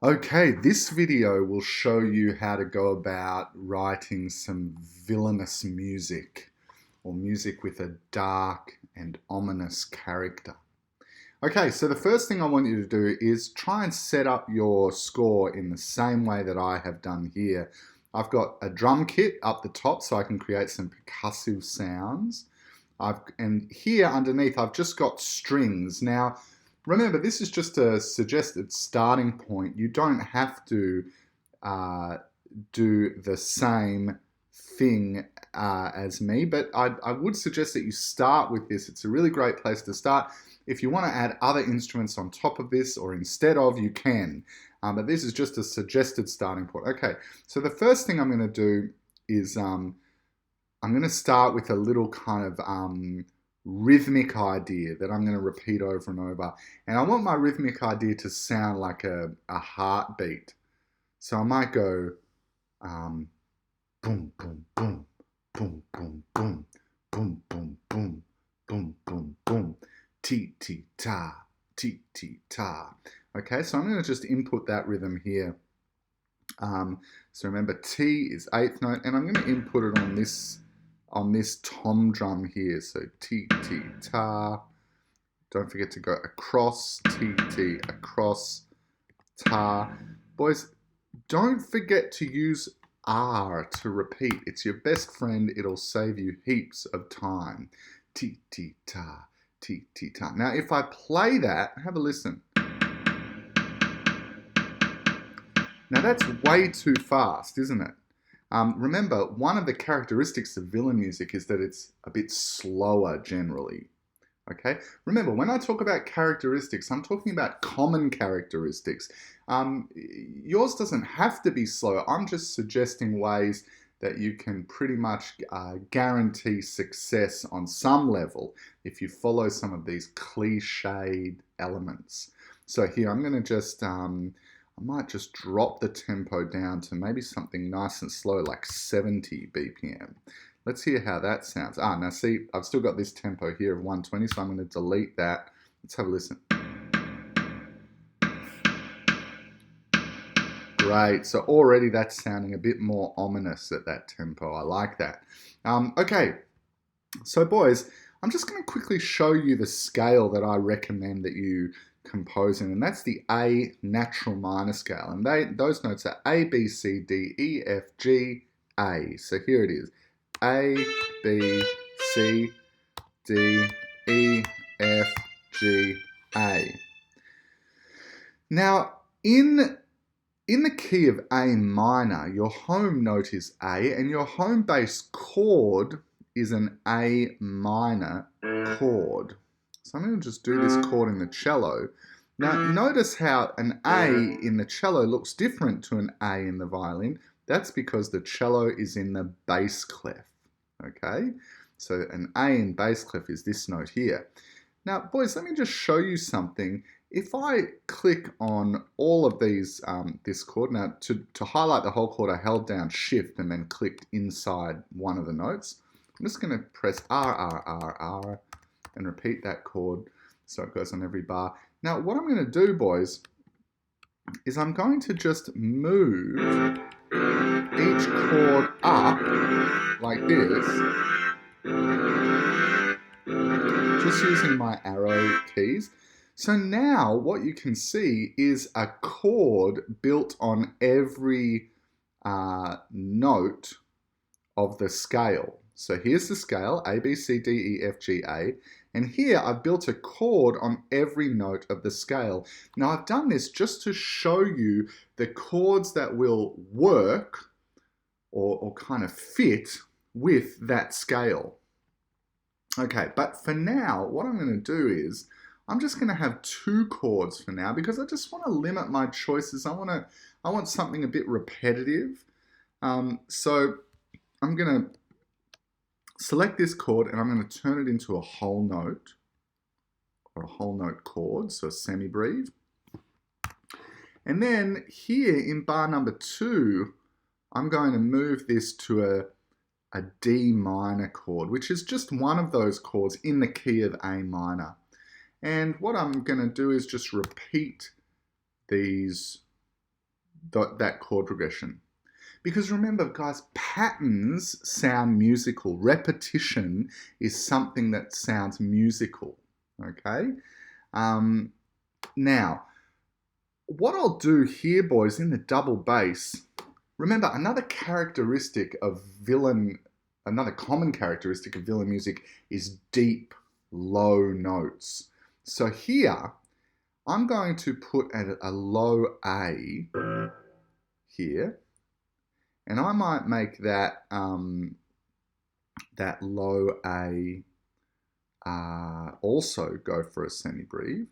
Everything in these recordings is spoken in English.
Okay, this video will show you how to go about writing some villainous music or music with a dark and ominous character. Okay, so the first thing I want you to do is try and set up your score in the same way that I have done here. I've got a drum kit up the top so I can create some percussive sounds. And here underneath I've just got strings. Now, remember, this is just a suggested starting point. You don't have to do the same thing as me, but I would suggest that you start with this. It's a really great place to start. If you want to add other instruments on top of this or instead of, you can. But this is just a suggested starting point. Okay, so the first thing I'm going to do is I'm going to start with a little kind of rhythmic idea that I'm going to repeat over and over. And I want my rhythmic idea to sound like a heartbeat. So I might go boom, boom, boom, boom, boom, boom, boom, boom, boom, boom, boom, boom, boom, ti-ti-ta, ti-ti-ta. Okay, so I'm going to just input that rhythm here. So remember, T is eighth note, and I'm going to input it on this tom drum here. So T, T, ta. Don't forget to go across, T, T, across, ta. Boys, don't forget to use R to repeat. It's your best friend. It'll save you heaps of time. T, T, ta, T, T, ta. Now, if I play that, have a listen. Now, that's way too fast, isn't it? Remember, one of the characteristics of villain music is that it's a bit slower generally. Okay? Remember, when I talk about characteristics, I'm talking about common characteristics. Yours doesn't have to be slow. I'm just suggesting ways that you can pretty much guarantee success on some level if you follow some of these cliched elements. So here, I'm going to just... I might just drop the tempo down to maybe something nice and slow, like 70 BPM. Let's hear how that sounds. Now see, I've still got this tempo here of 120, so I'm going to delete that. Let's have a listen. Great, so already that's sounding a bit more ominous at that tempo. I like that. Okay, so boys, I'm just going to quickly show you the scale that I recommend that you compose in, and that's the A natural minor scale. And those notes are A, B, C, D, E, F, G, A. So here it is. A, B, C, D, E, F, G, A. Now, in the key of A minor, your home note is A, and your home bass chord is an A minor chord. So I'm going to just do this chord in the cello. Now, notice how an A in the cello looks different to an A in the violin. That's because the cello is in the bass clef, okay? So an A in bass clef is this note here. Now, boys, let me just show you something. If I click on all of these, this chord, now to highlight the whole chord, I held down Shift and then clicked inside one of the notes. I'm just going to press R, R, R, R, and repeat that chord so it goes on every bar. Now, what I'm going to do, boys, is I'm going to just move each chord up like this, just using my arrow keys. So now what you can see is a chord built on every note of the scale. So here's the scale, A, B, C, D, E, F, G, A. And here I've built a chord on every note of the scale. Now I've done this just to show you the chords that will work or kind of fit with that scale. Okay, but for now, what I'm going to do is I'm just going to have two chords for now because I just want to limit my choices. I want something a bit repetitive. So I'm going to select this chord and I'm going to turn it into a whole note or a whole note chord, so a semi-breve. And then here in bar number 2, I'm going to move this to a D minor chord, which is just one of those chords in the key of A minor. And what I'm going to do is just repeat these that chord progression. Because remember, guys, patterns sound musical. Repetition is something that sounds musical, okay? Now, what I'll do here, boys, in the double bass, remember, another common characteristic of villain music is deep, low notes. So here, I'm going to put a low A here, and I might make that that low A also go for a semibreve.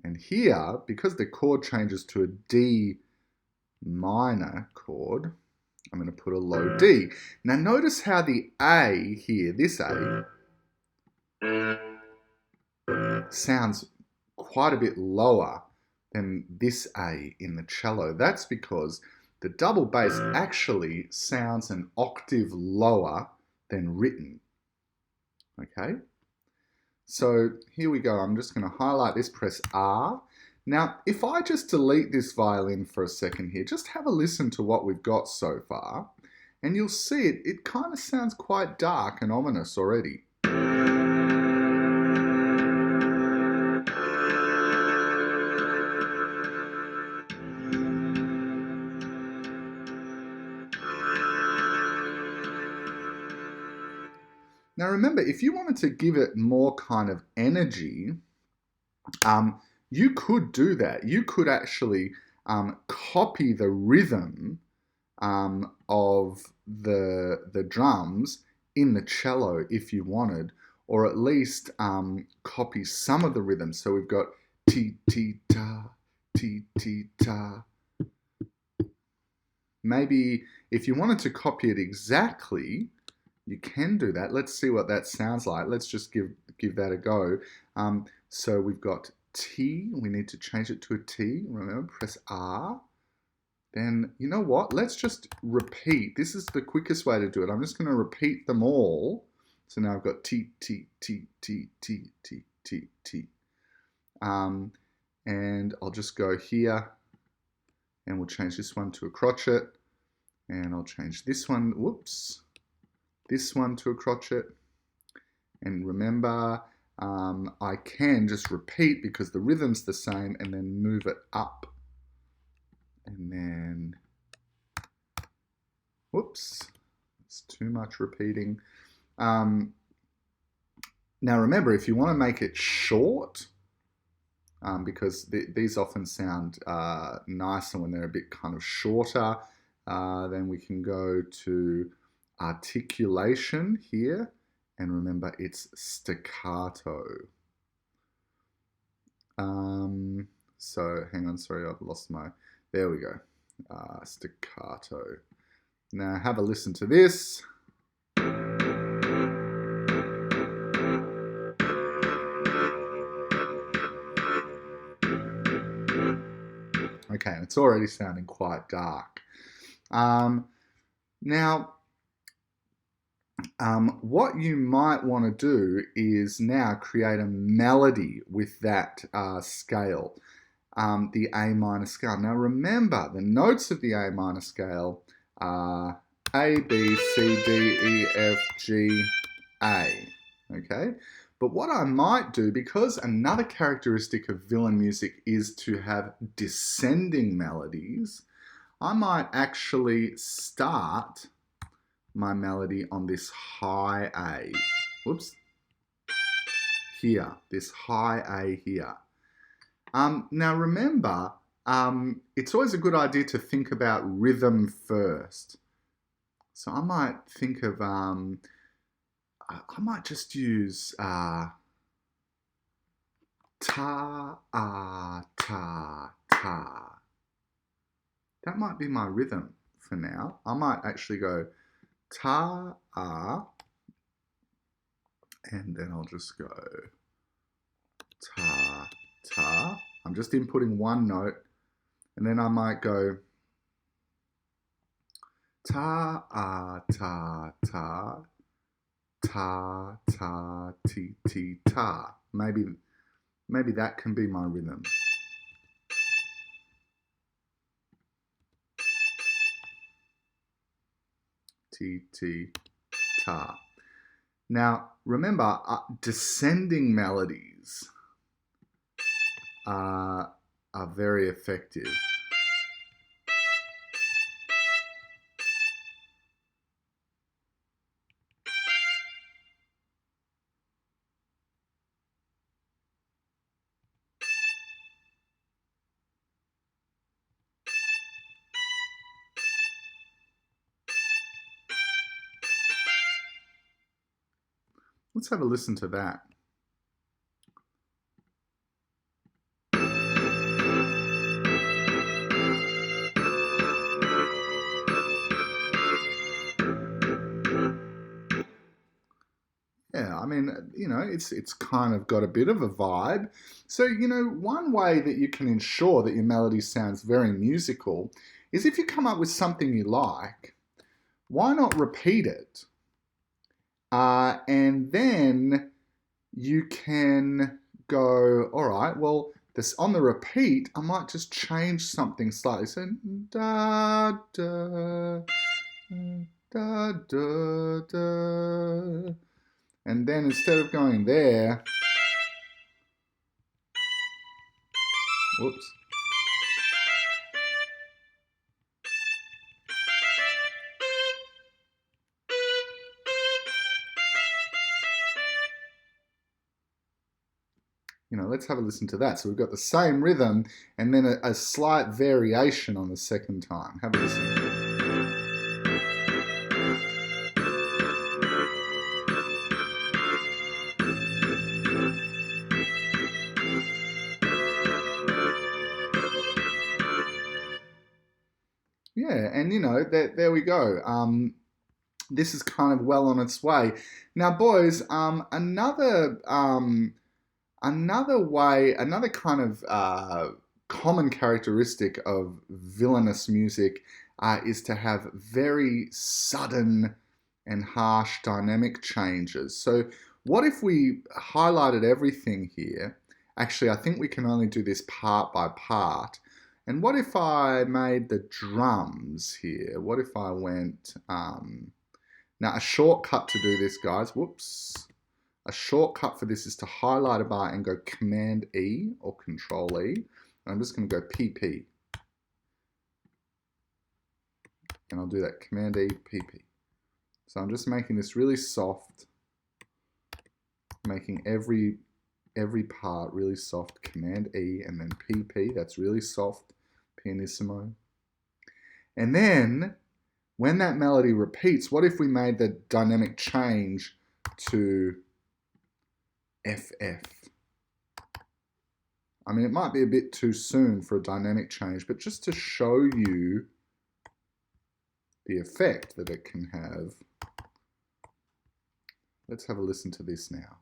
And here, because the chord changes to a D minor chord, I'm going to put a low D. Now notice how the A here, this A, sounds quite a bit lower than this A in the cello. That's because the double bass actually sounds an octave lower than written. Okay? So here we go. I'm just going to highlight this, press R. Now, if I just delete this violin for a second here, just have a listen to what we've got so far, and you'll see it kind of sounds quite dark and ominous already. Now remember, if you wanted to give it more kind of energy, you could do that. You could actually copy the rhythm of the drums in the cello if you wanted, or at least copy some of the rhythms. So we've got ti ti ta, ti ti ta. Maybe if you wanted to copy it exactly, you can do that. Let's see what that sounds like. Let's just give that a go. So we've got T. We need to change it to a T. Remember, press R. Then, you know what? Let's just repeat. This is the quickest way to do it. I'm just going to repeat them all. So now I've got T, T, T, T, T, T, T, T. And I'll just go here, and we'll change this one to a crotchet. And I'll change this one, whoops, this one to a crotchet. And remember, I can just repeat because the rhythm's the same, and then move it up. And then, whoops, it's too much repeating. Now remember, if you want to make it short, because these often sound nicer when they're a bit kind of shorter, then we can go to articulation here, and remember it's staccato. So hang on, sorry, I've lost my, there we go, staccato. Now have a listen to this. Okay, and it's already sounding quite dark. Now, what you might want to do is now create a melody with that scale, the A minor scale. Now remember, the notes of the A minor scale are A, B, C, D, E, F, G, A, okay? But what I might do, because another characteristic of villain music is to have descending melodies, I might actually start my melody on this high A. Whoops. Here, this high A here. Now remember, it's always a good idea to think about rhythm first. So I might think of, I might just use ta, ta, ta. That might be my rhythm for now. I might actually go ta, and then I'll just go ta, ta. I'm just inputting one note, and then I might go ta, ta, ta, ta, ta, ti, ti, ta. Maybe that can be my rhythm. T, T, ta. Now, remember, descending melodies are very effective. Let's have a listen to that. Yeah, I mean, you know, it's kind of got a bit of a vibe. So, you know, one way that you can ensure that your melody sounds very musical is if you come up with something you like, why not repeat it? And then you can go, all right, well, this on the repeat, I might just change something slightly. So da da da da da. And then instead of going there, whoops. You know, let's have a listen to that. So we've got the same rhythm and then a slight variation on the second time. Have a listen. Yeah, and you know, there we go. This is kind of well on its way. Now, boys, another way, another kind of common characteristic of villainous music is to have very sudden and harsh dynamic changes. So, what if we highlighted everything here? Actually, I think we can only do this part by part. And what if I made the drums here? What if I went, now a shortcut to do this, guys, whoops. A shortcut for this is to highlight a bar and go Command E or Control E. And I'm just going to go PP. And I'll do that, Command E, PP. So I'm just making this really soft, making every part really soft, Command E and then PP, that's really soft, pianissimo. And then when that melody repeats, what if we made the dynamic change to FF? I mean, it might be a bit too soon for a dynamic change, but just to show you the effect that it can have, let's have a listen to this now.